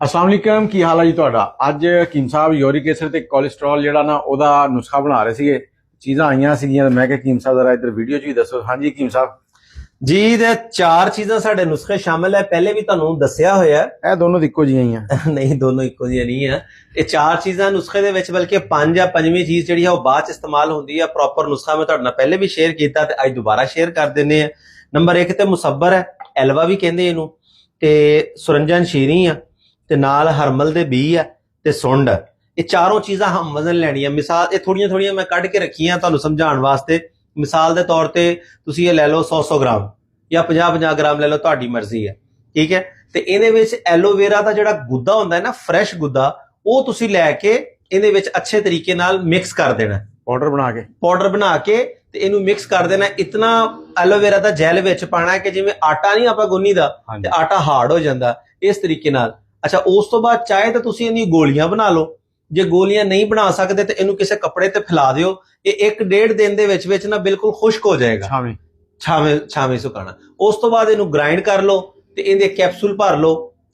अस्सलाम वालेकुम की हाल है जी तुहाडा। अज हकीम साहब यूरिक एसिड ते कोलेस्ट्रॉल जिहड़ा ना ओहदा नुस्खा बना रहे सीगे। चीज़ां आईयां सीगियां मैं कि हकीम साहब जरा इधर वीडियो च ही दसो। हाँ जी हकीम साहब जी ते चार चीज़ां साडे नुस्खे शामिल है। पहले भी तुहानूं दस्सिया होया है। ਇਹ ਦੋਨੋਂ ਇੱਕੋ ਜਿਹੀਆਂ ਹੀ ਆ। नहीं दोनों इक्को जिहा नहीं है। ये चार चीज़ां नुस्खे दे विच बल्कि पंज या पंजवीं चीज़ जिहड़ी है वो बाद च इस्तेमाल होंदी है। प्रॉपर नुस्खा मैं तुहाडे नाल पहले भी शेयर कीता ते अज दोबारा शेयर कर दिंदे आ। नंबर 1 ते मुसब्बर है, एलवा भी कहंदे इहनूं, ते सुरंजन शीरी आ, ते नाल हरमल दे बी आ, ते सुंड आ। ये चारों चीज़ां हम वजन लैणियां। मिसाल ये थोड़ियां थोड़ियां मैं कढ के रखियां तुहानूं समझाउण वास्ते। मिसाल के तौर पर तुसीं ये लै लो 100 ग्राम या 50 ग्राम ले लो, तुहाडी मर्जी है, ठीक है। ते इहदे विच एलोवेरा दा जिहड़ा गुद्दा हुंदा है ना, फ्रैश गुद्दा, वो तुसीं लै के इहदे विच अच्छे तरीके नाल मिक्स कर देना। पाउडर बना के ते इहनूं मिक्स कर देना। इतना एलोवेरा दा जैल विच पाना कि जिवें आटा नहीं आपां गुन्नी दा ते आटा हार्ड हो जांदा, इस तरीके नाल। अच्छा, उस तो बाद चाहे तो तुसीं इहदी गोलियां बना लो। जे गोलियां नहीं बना सकते तो इहनूं किसी कपड़े ते फैला दिओ। ये 1-1.5 दिन दे विच ना बिल्कुल खुश्क हो जाएगा। छावे सुकाना। उस तो बाद इहनूं ग्राइंड कर लो ते इहदे कैप्सूल भर लो।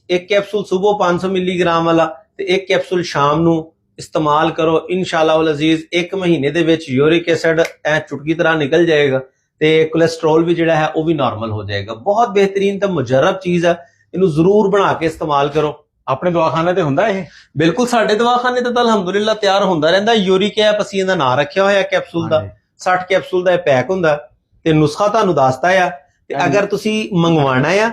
एक कैप्सूल सुबह 500 मिलीग्राम वाला ते एक कैप्सूल शाम नूं इस्तेमाल करो। इंशाअल्लाह अजीज 1 महीने दे विच यूरिक एसिड ऐ चुटकी तरह निकल जाएगा ते कोलेस्ट्रॉल भी जिहड़ा है वो भी नॉर्मल हो जाएगा। बहुत बेहतरीन ते मुजर्रब चीज़ है, इहनूं जरूर बना के इस्तेमाल करो। अपने दवाखाने ते हुंदा है? बिल्कुल, साडे दवाखाने ते अलहमदुलिल्लाह तैयार हुंदा रहिंदा। यूरिक ऐप असीं इहदा नाम रखिया होया कैप्सूल दा। 60 कैप्सूल दा पैक हुंदा ते नुस्खा तुहानूं दसदा आ। ते अगर तुसीं मंगवाना है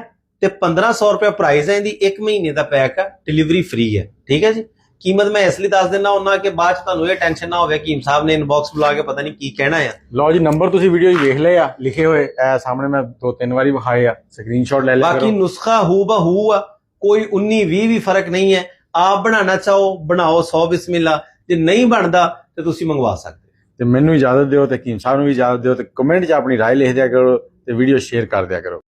ते 1500 रुपया प्राइस है इहदी। 1 महीने दा पैक है, डिलीवरी फ्री है, ठीक है जी। कीमत मैं इसलिए दस देना हुन्ना कि बाद च तुहानूं ये टेंशन ना होवे हकीम साहब ने इनबॉक्स बुला के पता नहीं की कहना है। लो जी, नंबर तुसीं वीडियो च वेख लिया लिखे हुए सामने, मैं 2-3 बारी विखाए आ, स्क्रीनशॉट ले लिया। बाकी नुस्खा हू बहू आ, कोई 19-20 भी फर्क नहीं है। आप बनाना चाहो बनाओ 100 बिस्मिल्लाह, जे नहीं बनदा ते तुसीं मंगवा सकते। ਤੇ ਮੈਨੂੰ ਇਜਾਜ਼ਤ ਦਿਓ ਤੇ ਹਕੀਮ ਸਾਹਿਬ ਨੂੰ ਵੀ ਇਜਾਜ਼ਤ ਦਿਓ ਤੇ ਕਮੈਂਟ 'ਚ ਆਪਣੀ ਰਾਏ ਲਿਖ ਦਿਆ ਕਰੋ ਤੇ ਵੀਡੀਓ ਸ਼ੇਅਰ ਕਰ ਦਿਆ ਕਰੋ।